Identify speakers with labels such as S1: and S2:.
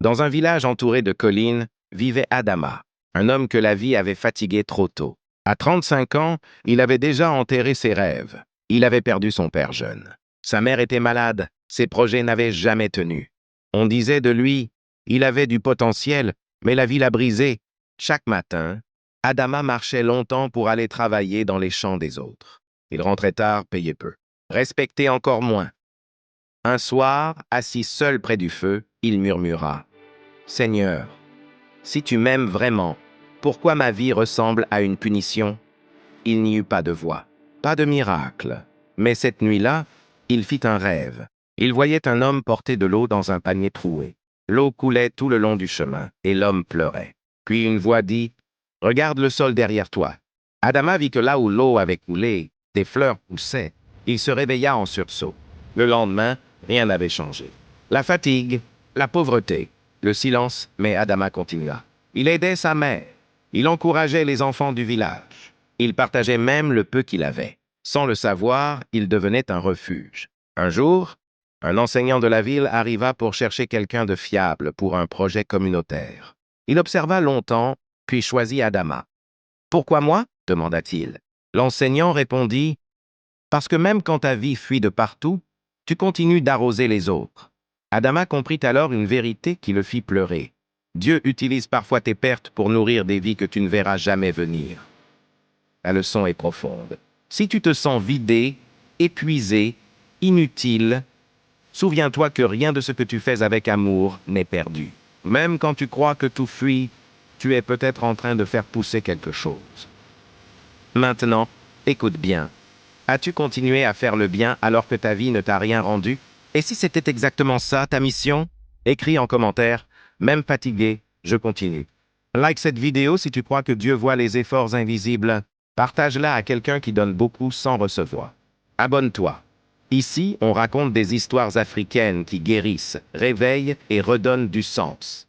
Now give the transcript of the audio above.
S1: Dans un village entouré de collines, vivait Adama, un homme que la vie avait fatigué trop tôt. À 35 ans, il avait déjà enterré ses rêves. Il avait perdu son père jeune. Sa mère était malade, ses projets n'avaient jamais tenu. On disait de lui, il avait du potentiel, mais la vie l'a brisé. Chaque matin, Adama marchait longtemps pour aller travailler dans les champs des autres. Il rentrait tard, payait peu. Respecté encore moins. Un soir, assis seul près du feu, il murmura « Seigneur, si tu m'aimes vraiment, pourquoi ma vie ressemble à une punition ?» Il n'y eut pas de voix, pas de miracle. Mais cette nuit-là, il fit un rêve. Il voyait un homme porter de l'eau dans un panier troué. L'eau coulait tout le long du chemin, et l'homme pleurait. Puis une voix dit « Regarde le sol derrière toi. » Adama vit que là où l'eau avait coulé, des fleurs poussaient. Il se réveilla en sursaut. Le lendemain, rien n'avait changé. La fatigue, la pauvreté, le silence, mais Adama continua. Il aidait sa mère. Il encourageait les enfants du village. Il partageait même le peu qu'il avait. Sans le savoir, il devenait un refuge. Un jour, un enseignant de la ville arriva pour chercher quelqu'un de fiable pour un projet communautaire. Il observa longtemps, puis choisit Adama. « Pourquoi moi ?» demanda-t-il. L'enseignant répondit « Parce que même quand ta vie fuit de partout, tu continues d'arroser les autres. » Adama comprit alors une vérité qui le fit pleurer. Dieu utilise parfois tes pertes pour nourrir des vies que tu ne verras jamais venir. La leçon est profonde. Si tu te sens vidé, épuisé, inutile, souviens-toi que rien de ce que tu fais avec amour n'est perdu. Même quand tu crois que tout fuit, tu es peut-être en train de faire pousser quelque chose. Maintenant, écoute bien. As-tu continué à faire le bien alors que ta vie ne t'a rien rendu? Et si c'était exactement ça, ta mission? Écris en commentaire, même fatigué, je continue. Like cette vidéo si tu crois que Dieu voit les efforts invisibles. Partage-la à quelqu'un qui donne beaucoup sans recevoir. Abonne-toi. Ici, on raconte des histoires africaines qui guérissent, réveillent et redonnent du sens.